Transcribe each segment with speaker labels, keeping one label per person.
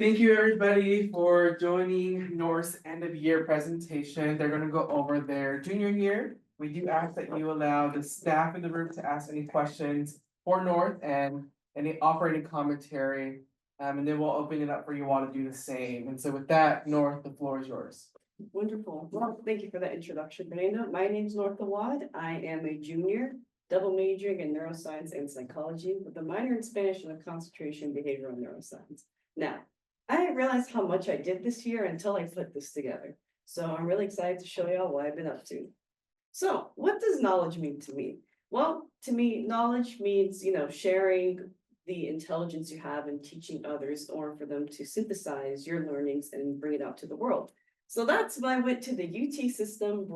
Speaker 1: Thank you, everybody, for joining North's end of year presentation. They're gonna go over their junior year. We do ask that you allow the staff in the room to ask any questions for North and any operating commentary. And then we'll open it up for you all to do the same. And so with that, North, the floor is yours.
Speaker 2: Wonderful. Well, thank you for that introduction, Brenda. My name is North Awad. I am a junior, double majoring in neuroscience and psychology with a minor in Spanish and a concentration in behavioral neuroscience. Now, I didn't realize how much I did this year until I put this together. So I'm really excited to show y'all what I've been up to. So what does knowledge mean to me? Well, to me, knowledge means, sharing the intelligence you have and teaching others, or for them to synthesize your learnings and bring it out to the world. So that's why I went to the UT system-wide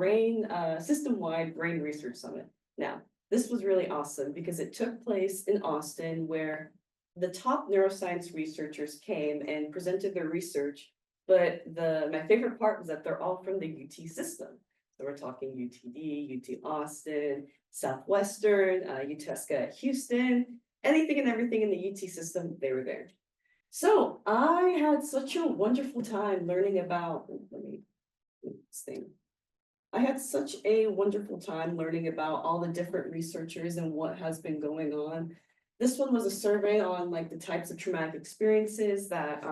Speaker 2: brain research summit. Now, this was really awesome because it took place in Austin, where the top neuroscience researchers came and presented their research. But my favorite part was that they're all from the UT system. So we're talking UTD, UT Austin, Southwestern, UTESCA at Houston, anything and everything in the UT system, they were there. So I had such a wonderful time learning about, I had such a wonderful time learning about all the different researchers and what has been going on. This one was a survey on like the types of traumatic experiences that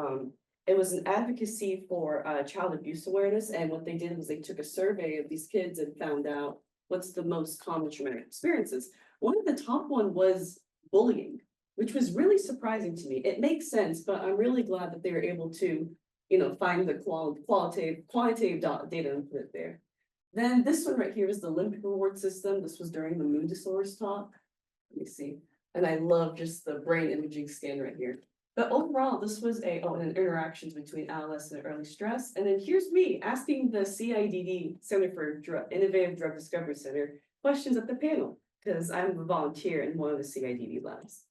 Speaker 2: it was an advocacy for child abuse awareness. And what they did was they took a survey of these kids and found out what's the most common traumatic experiences. One of the top one was bullying, which was really surprising to me. It makes sense, but I'm really glad that they were able to, find the quantitative data and put it there. Then this one right here is the limbic reward system. This was during the mood disorders talk. Let me see. And I love just the brain imaging scan right here. But overall, this was and interactions between adolescent and early stress. And then here's me asking the CIDD, Center for Innovative Drug Discovery Center, questions at the panel, because I'm a volunteer in one of the CIDD labs.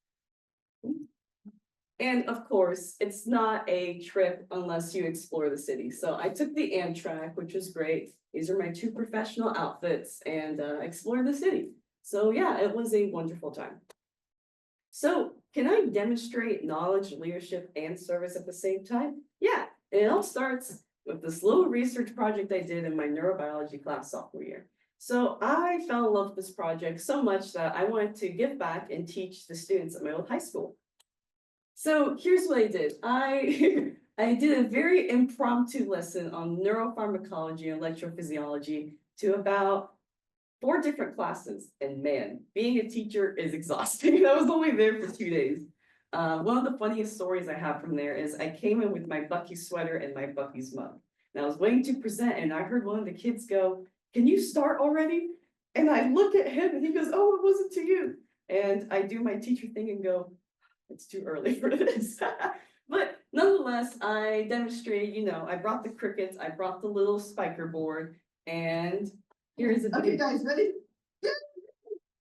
Speaker 2: And of course, it's not a trip unless you explore the city. So I took the Amtrak, which was great. These are my 2 professional outfits, and explored the city. So yeah, it was a wonderful time. So can I demonstrate knowledge, leadership, and service at the same time? Yeah, it all starts with this little research project I did in my neurobiology class sophomore year. So I fell in love with this project so much that I wanted to give back and teach the students at my old high school. So here's what I did. I did a very impromptu lesson on neuropharmacology and electrophysiology to about 4 different classes, and man, being a teacher is exhausting. I was only there for 2 days. One of the funniest stories I have from there is I came in with my Buc-ee's sweater and my Buc-ee's mug. And I was waiting to present, and I heard one of the kids go, "Can you start already?" And I look at him and he goes, "Oh, it wasn't to you." And I do my teacher thing and go, "It's too early for this." But nonetheless, I demonstrated, I brought the crickets, I brought the little spiker board, and here's a
Speaker 3: Okay, guys, ready?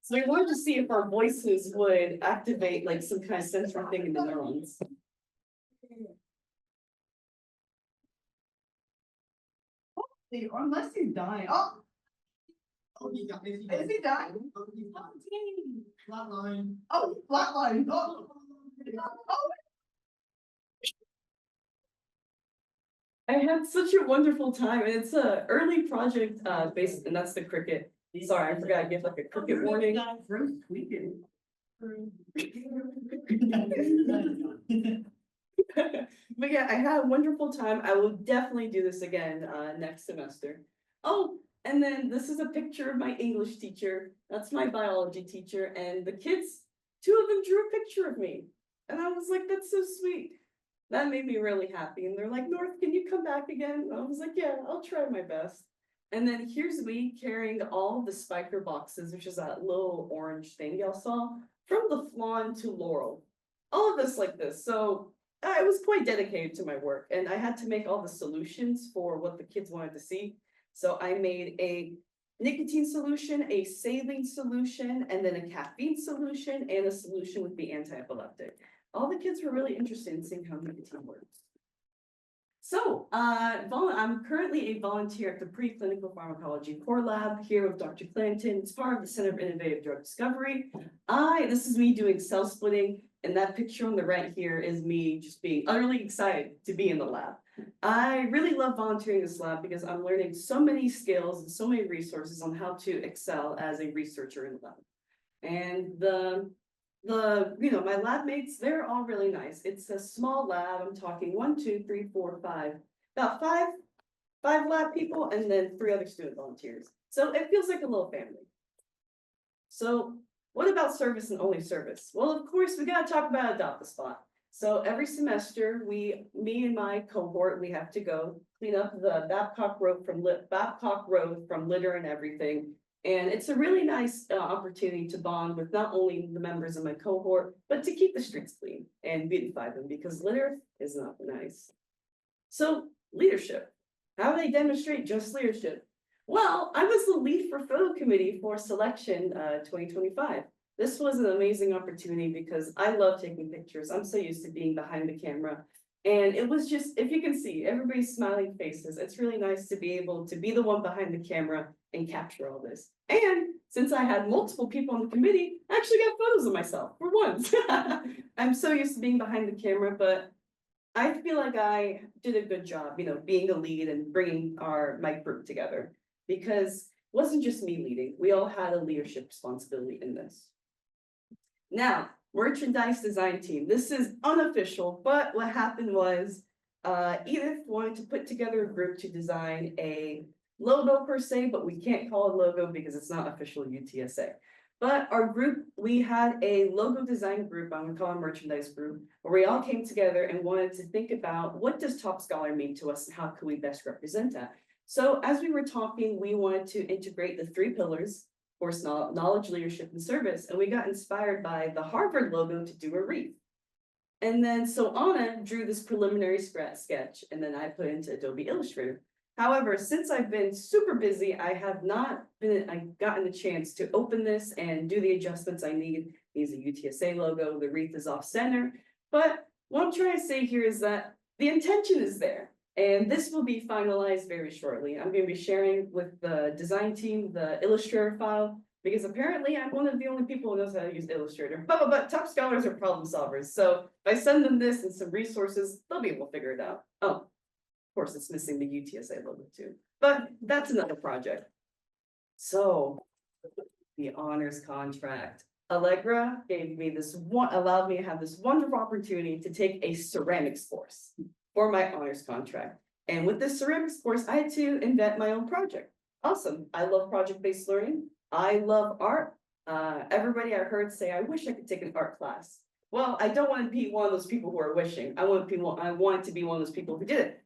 Speaker 2: So we wanted to see if our voices would activate like some kind of sensory thing in the neurons.
Speaker 3: Unless he's dying. Oh, he got it. Is he dying? Oh, dang. Flatline. Oh, flatline. Oh.
Speaker 2: I had such a wonderful time, and it's a early project based, and that's the cricket. Sorry, I forgot I gave like a cricket warning. But yeah, I had a wonderful time. I will definitely do this again next semester. Oh, and then this is a picture of my English teacher. That's my biology teacher, and the kids, 2 of them drew a picture of me. And I was like, that's so sweet. That made me really happy. And they're like, "North, can you come back again?" And I was like, "Yeah, I'll try my best." And then here's me carrying all the spiker boxes, which is that little orange thing y'all saw, from the Flan to Laurel. All of this like this. So I was quite dedicated to my work, and I had to make all the solutions for what the kids wanted to see. So I made a nicotine solution, a saline solution, and then a caffeine solution, and a solution with the anti-epileptic. All the kids were really interested in seeing how nicotine works. So I'm currently a volunteer at the Preclinical Pharmacology Core Lab here with Dr. Clanton. It's part of the Center for Innovative Drug Discovery. This is me doing cell splitting. And that picture on the right here is me just being utterly excited to be in the lab. I really love volunteering in this lab because I'm learning so many skills and so many resources on how to excel as a researcher in the lab. And my lab mates, they're all really nice. It's a small lab. I'm talking 1, 2, 3, 4, 5, about five lab people and then 3 other student volunteers. So it feels like a little family. So what about service and only service? Well, of course, we gotta talk about Adopt a Spot. So every semester, me and my cohort, we have to go clean up the Babcock Road from litter and everything. And it's a really nice opportunity to bond with not only the members of my cohort, but to keep the streets clean and beautify them because litter is not nice. So leadership, how do they demonstrate just leadership? Well, I was the lead for photo committee for selection 2025. This was an amazing opportunity because I love taking pictures. I'm so used to being behind the camera. And it was just, if you can see, everybody's smiling faces. It's really nice to be able to be the one behind the camera and capture all this. And since I had multiple people on the committee, I actually got photos of myself for once. I'm so used to being behind the camera, but I feel like I did a good job, being a lead and bringing my group together because it wasn't just me leading. We all had a leadership responsibility in this. Now, merchandise design team. This is unofficial, but what happened was Edith wanted to put together a group to design a logo per se, but we can't call it logo because it's not official UTSA. But our group, we had a logo design group, I'm gonna call it a merchandise group, where we all came together and wanted to think about what does top scholar mean to us and how can we best represent that? So as we were talking, we wanted to integrate the 3 pillars, of course, knowledge, leadership, and service, and we got inspired by the Harvard logo to do a wreath. And then so Anna drew this preliminary sketch, and then I put it into Adobe Illustrator. However, since I've been super busy, I've gotten the chance to open this and do the adjustments I need. Use a UTSA logo, the wreath is off center. But what I'm trying to say here is that the intention is there. And this will be finalized very shortly. I'm going to be sharing with the design team the Illustrator file because apparently I'm one of the only people who knows how to use Illustrator. But top scholars are problem solvers. So if I send them this and some resources, they'll be able to figure it out. Oh, of course, it's missing the UTSA logo too. But that's another project. So the honors contract. Allegra gave me allowed me to have this wonderful opportunity to take a ceramics course for my honors contract. And with this ceramics course, I had to invent my own project. Awesome. I love project-based learning. I love art. Everybody I heard say, I wish I could take an art class. Well, I don't want to be one of those people who are wishing. I want to be one of those people who did it.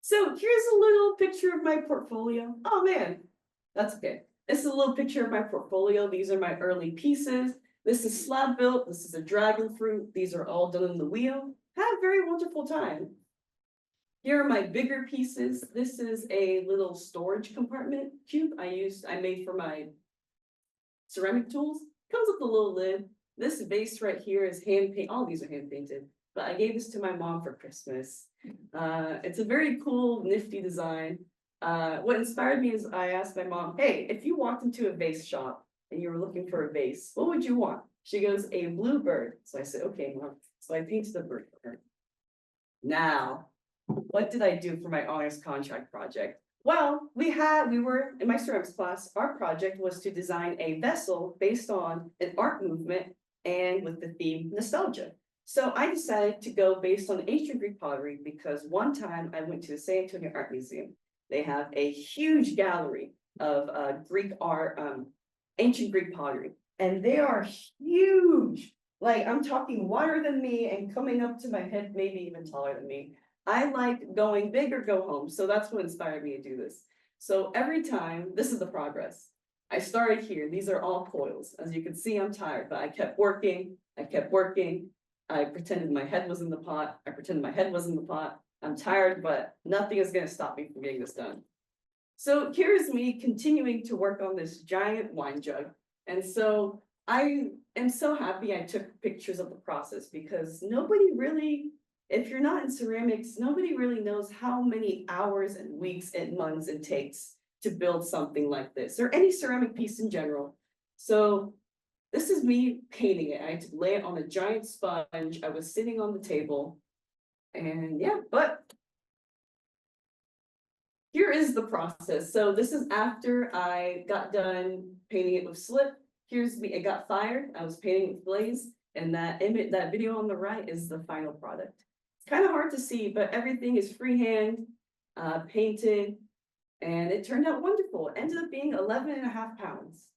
Speaker 2: So here's a little picture of my portfolio. Oh man, that's okay. This is a little picture of my portfolio. These are my early pieces. This is slab built. This is a dragon fruit. These are all done in the wheel. Had a very wonderful time. Here are my bigger pieces. This is a little storage compartment cube I made for my ceramic tools. Comes with a little lid. This vase right here is hand painted. All these are hand painted, but I gave this to my mom for Christmas. It's a very cool, nifty design. What inspired me is I asked my mom, hey, if you walked into a vase shop and you were looking for a vase, what would you want? She goes, a blue bird. So I said, okay, Mom. So I painted the bird for her. Now, what did I do for my honors contract project? Well, we were in my ceramics class, our project was to design a vessel based on an art movement and with the theme nostalgia. So I decided to go based on ancient Greek pottery because one time I went to the San Antonio Art Museum. They have a huge gallery of Greek art, ancient Greek pottery, and they are huge. Like I'm talking wider than me and coming up to my head, maybe even taller than me. I like going big or go home. So that's what inspired me to do this. So every time, this is the progress. I started here. These are all coils. As you can see, I'm tired, but I kept working. I kept working. I pretended my head was in the pot. I pretended my head was in the pot. I'm tired, but nothing is going to stop me from getting this done. So here's me continuing to work on this giant wine jug. And so I am so happy I took pictures of the process because nobody really, if you're not in ceramics, nobody really knows how many hours and weeks and months it takes to build something like this or any ceramic piece in general. So this is me painting it. I had to lay it on a giant sponge. I was sitting on the table. And yeah, but here is the process. So this is after I got done painting it with slip. Here's me, it got fired. I was painting with glaze, and that image, that video on the right is the final product. It's kind of hard to see, but everything is freehand, painted, and it turned out wonderful. It ended up being 11.5 pounds.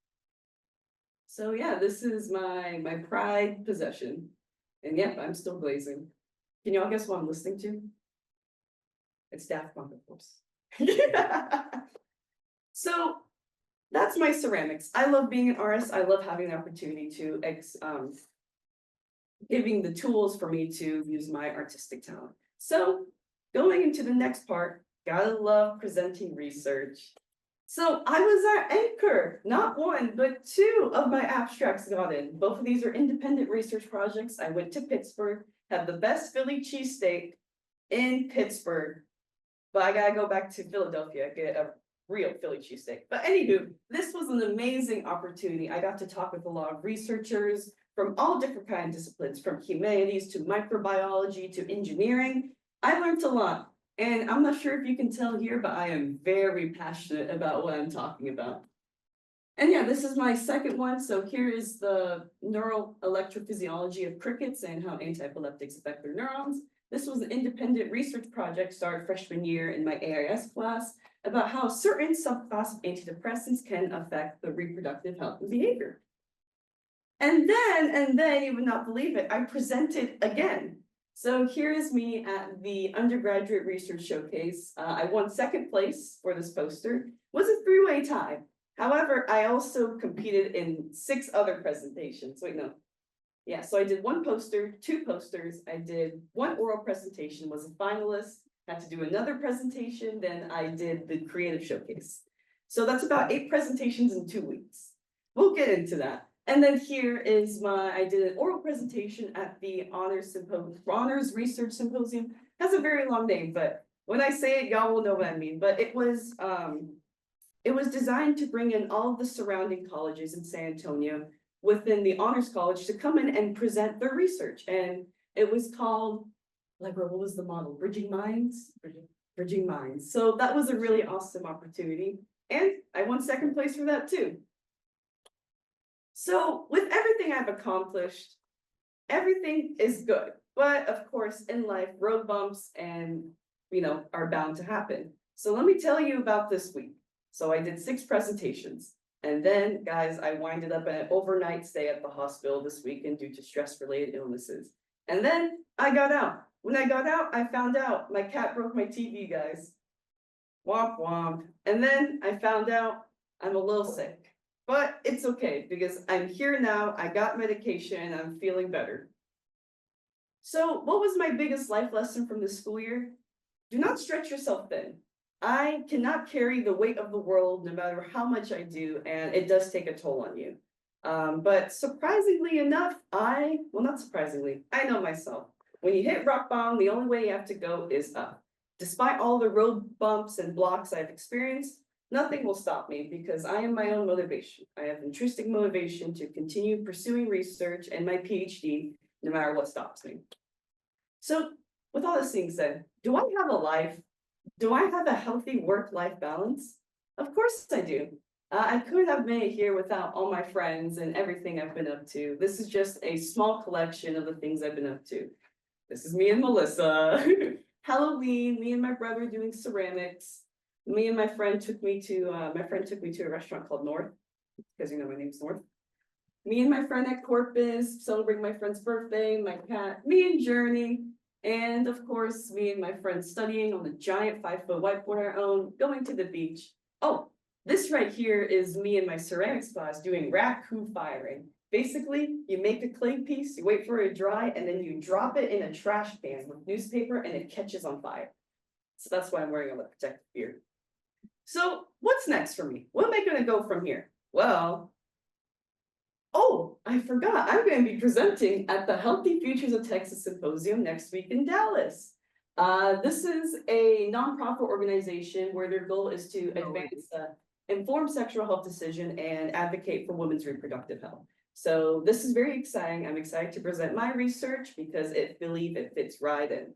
Speaker 2: So yeah, this is my pride possession. And yep, I'm still glazing. Can y'all guess what I'm listening to? It's Daft Punk, of course. So that's my ceramics. I love being an artist. I love having the opportunity to giving the tools for me to use my artistic talent. So going into the next part, gotta love presenting research. So I was our anchor, not one, but two of my abstracts got in. Both of these are independent research projects. I went to Pittsburgh, had the best Philly cheesesteak in Pittsburgh. But I gotta go back to Philadelphia, get a real Philly cheesesteak. But anywho, this was an amazing opportunity. I got to talk with a lot of researchers from all different kinds of disciplines, from humanities to microbiology to engineering. I learned a lot. And I'm not sure if you can tell here, but I am very passionate about what I'm talking about. And yeah, this is my second one. So here is the neural electrophysiology of crickets and how antiepileptics affect their neurons. This was an independent research project started freshman year in my AIS class about how certain subclass of antidepressants can affect the reproductive health and behavior. And then you would not believe it, I presented again. So here is me at the undergraduate research showcase. I won second place for this poster. It was a three-way tie. However, I also competed in 6 other presentations. Wait, no. Yeah, so I did 1 poster, 2 posters. I did 1 oral presentation, was a finalist, had to do another presentation, then I did the creative showcase. So that's about 8 presentations in 2 weeks. We'll get into that. And then here is I did an oral presentation at the Honors Research Symposium. That's a very long name, but when I say it, y'all will know what I mean. But it was designed to bring in all of the surrounding colleges in San Antonio within the Honors College to come in and present their research. And it was called, like, what was the model? Bridging Minds? Bridging Minds. So that was a really awesome opportunity. And I won second place for that too. So with everything I've accomplished, everything is good. But of course, in life, road bumps and, are bound to happen. So let me tell you about this week. So I did 6 presentations. And then, guys, I winded up an overnight stay at the hospital this weekend due to stress-related illnesses. And then I got out. When I got out, I found out my cat broke my TV, guys. Womp womp. And then I found out I'm a little sick. But it's okay, because I'm here now, I got medication, and I'm feeling better. So what was my biggest life lesson from this school year? Do not stretch yourself thin. I cannot carry the weight of the world no matter how much I do, and it does take a toll on you. But surprisingly enough, not surprisingly, I know myself. When you hit rock bottom, the only way you have to go is up. Despite all the road bumps and blocks I've experienced, nothing will stop me because I am my own motivation. I have intrinsic motivation to continue pursuing research and my PhD, no matter what stops me. So with all this being said, do I have a life? Do I have a healthy work-life balance? Of course I do. I couldn't have made it here without all my friends and everything I've been up to. This is just a small collection of the things I've been up to. This is me and Melissa. Halloween, me and my brother doing ceramics. Me and my friend took me to a restaurant called North, because my name's North. Me and my friend at Corpus, celebrating my friend's birthday, my cat, me and Journey, and of course, me and my friend studying on the giant 5-foot whiteboard I own, going to the beach. Oh, this right here is me and my ceramics class doing raku firing. Basically, you make a clay piece, you wait for it to dry, and then you drop it in a trash can with newspaper and it catches on fire. So that's why I'm wearing all the protective gear. So what's next for me? Where am I going to go from here? Well, oh, I forgot. I'm going to be presenting at the Healthy Futures of Texas Symposium next week in Dallas. This is a nonprofit organization where their goal is to advance informed sexual health decision and advocate for women's reproductive health. So this is very exciting. I'm excited to present my research because believe it fits right in.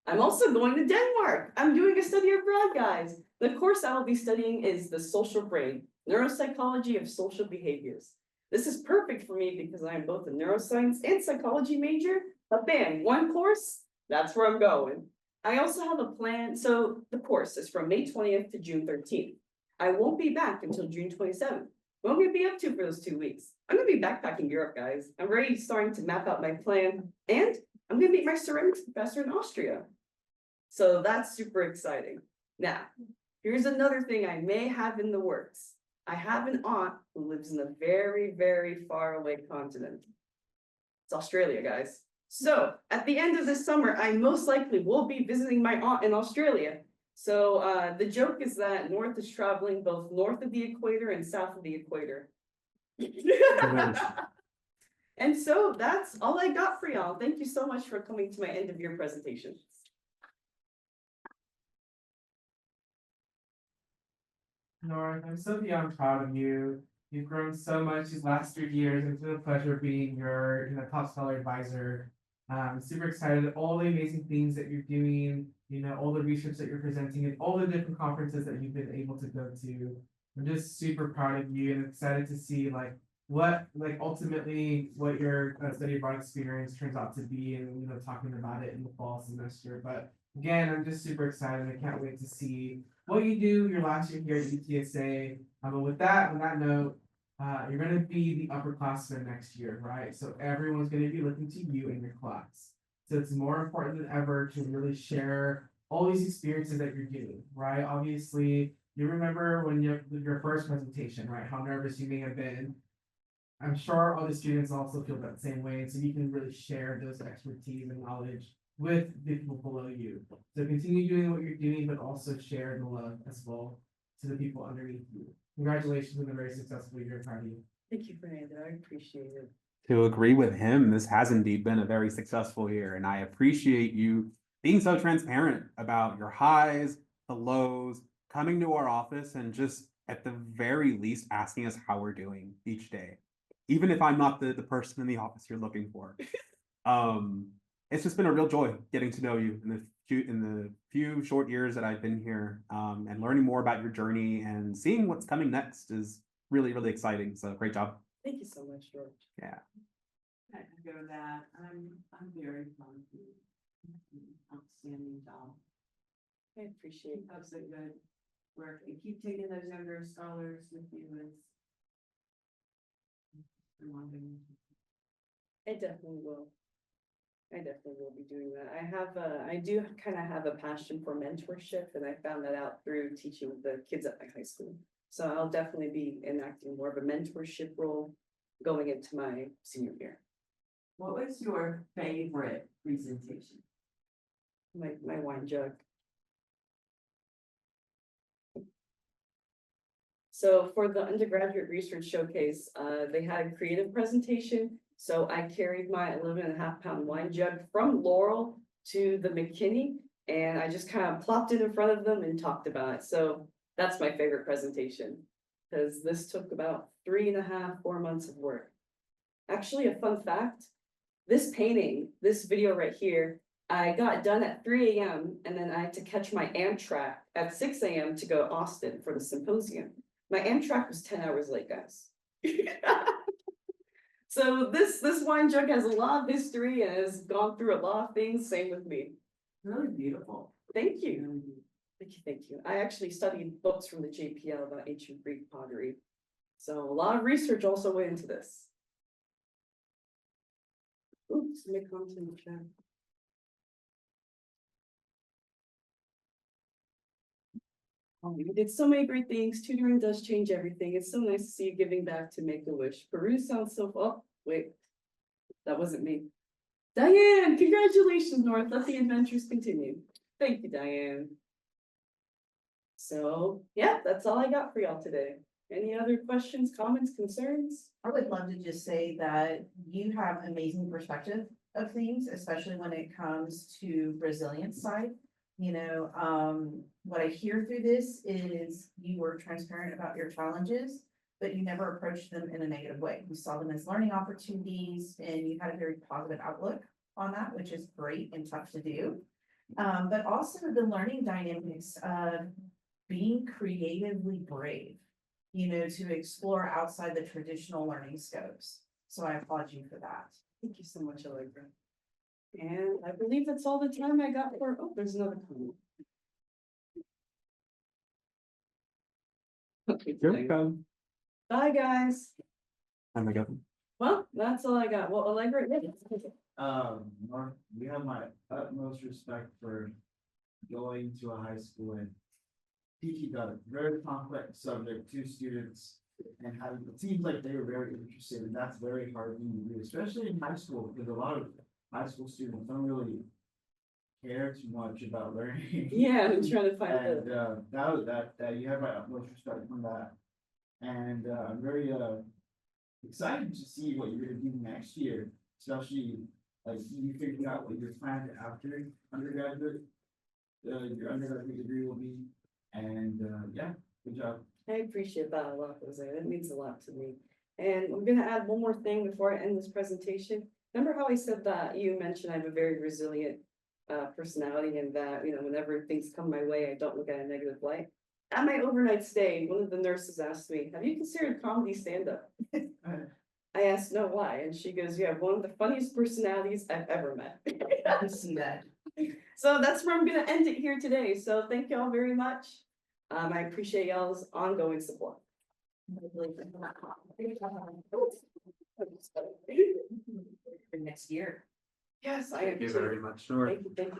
Speaker 2: I'm also going to Denmark. I'm doing a study abroad, guys. The course I will be studying is the social brain, neuropsychology of social behaviors. This is perfect for me because I'm both a neuroscience and psychology major, but bam, one course, that's where I'm going. I also have a plan. So the course is from May 20th to June 13th. I won't be back until June 27th. What am I gonna be up to for those 2 weeks? I'm gonna be backpacking Europe, guys. I'm already starting to map out my plan, and I'm gonna meet my ceramics professor in Austria. So that's super exciting. Now, here's another thing I may have in the works. I have an aunt who lives in a very, very far away continent. It's Australia, guys. So at the end of this summer, I most likely will be visiting my aunt in Australia. So the joke is that North is traveling both north of the equator and south of the equator. And so that's all I got for y'all. Thank you so much for coming to my end of year presentation.
Speaker 1: North, I'm so beyond proud of you. You've grown so much these last 3 years. It's been a pleasure being your top scholar advisor. Super excited at all the amazing things that you're doing, all the research that you're presenting and all the different conferences that you've been able to go to. I'm just super proud of you and excited to see ultimately what your study abroad experience turns out to be, and talking about it in the fall semester. But again, I'm just super excited. I can't wait to see what you do your last year here at UTSA. But with that, on that note, you're going to be the upperclassman next year, right? So everyone's going to be looking to you in your class. So it's more important than ever to really share all these experiences that you're doing, right? Obviously, you remember when your first presentation, right? How nervous you may have been. I'm sure all the students also feel that same way. And so you can really share those expertise and knowledge with the people below you. So continue doing what you're doing, but also share the love as well to the people underneath you. Congratulations on a very successful year, Cardi.
Speaker 2: Thank you, Fernando. I appreciate it.
Speaker 4: To agree with him, this has indeed been a very successful year, and I appreciate you being so transparent about your highs, the lows, coming to our office, and just at the very least asking us how we're doing each day, even if I'm not the person in the office you're looking for. It's just been a real joy getting to know you in the few short years that I've been here, and learning more about your journey and seeing what's coming next is really, really exciting. So great job.
Speaker 2: Thank you so much, George.
Speaker 4: Yeah.
Speaker 5: I echo that. I'm very proud of you. Outstanding job.
Speaker 2: I appreciate
Speaker 5: Keep up the good work and keep taking those younger scholars with you as reminding.
Speaker 2: I definitely will. I definitely will be doing that. I do kind of have a passion for mentorship, and I found that out through teaching the kids at my high school. So I'll definitely be enacting more of a mentorship role going into my senior year.
Speaker 5: What was your favorite presentation?
Speaker 2: My wine jug. So for the undergraduate research showcase, they had a creative presentation. So I carried my 11.5-pound wine jug from Laurel to the McKinney, and I just kind of plopped it in front of them and talked about it. So that's my favorite presentation, because this took about 3.5, 4 months of work. Actually, a fun fact, this painting, this video right here, I got done at 3 a.m. and then I had to catch my Amtrak at 6 a.m. to go to Austin for the symposium. My Amtrak was 10 hours late, guys. So this wine jug has a lot of history and has gone through a lot of things. Same with me.
Speaker 5: Really beautiful.
Speaker 2: Thank you. Thank you. I actually studied books from the JPL about ancient Greek pottery. So a lot of research also went into this. Oops, make content in the chat. Oh, you did so many great things. Tutoring does change everything. It's so nice to see you giving back to Make-A-Wish. Peru sounds so, oh, wait, that wasn't me. Diane, congratulations, North. Let the adventures continue. Thank you, Diane. So, yeah, that's all I got for y'all today. Any other questions, comments, concerns?
Speaker 3: I would love to just say that you have amazing perspective of things, especially when it comes to resilience side. What I hear through this is you were transparent about your challenges,
Speaker 6: but you never approached them in a negative way. You saw them as learning opportunities and you had a very positive outlook on that, which is great and tough to do. But also the learning dynamics of being creatively brave, you know, to explore outside the traditional learning scopes. So I applaud you for that.
Speaker 2: Thank you so much, Allegra. And I believe that's all the time I got for, oh, there's another comment. Okay, thanks. Bye, guys.
Speaker 4: And I go,
Speaker 2: Well, that's all I got. Well, Allegra, yeah.
Speaker 3: Mark, you have my utmost respect for going to a high school and teaching a very complex subject to students and having, it seems like they were very interested, and that's very hard thing to do, especially in high school, because a lot of high school students don't really care too much about learning.
Speaker 2: Yeah, I'm trying to find
Speaker 3: And,
Speaker 2: the,
Speaker 3: that you have my utmost respect from that. And, I'm very, excited to see what you're gonna do next year, especially like you figured out what your plan after undergraduate. Your undergraduate degree will be, and, yeah, good job.
Speaker 2: I appreciate that a lot, Jose. That means a lot to me. And I'm gonna add one more thing before I end this presentation. Remember how I said that you mentioned I have a very resilient personality and that, you know, whenever things come my way, I don't look at a negative light. At my overnight stay, one of the nurses asked me, have you considered comedy stand-up? I asked, no, why? And she goes, you have one of the funniest personalities I've ever met.
Speaker 6: I see that.
Speaker 2: So that's where I'm gonna end it here today. So thank y'all very much. I appreciate y'all's ongoing support.
Speaker 6: For next year.
Speaker 2: Yes, I
Speaker 4: thank you
Speaker 2: appreciate
Speaker 4: very
Speaker 2: it.
Speaker 4: much, Nora.
Speaker 2: Thank you, thank you.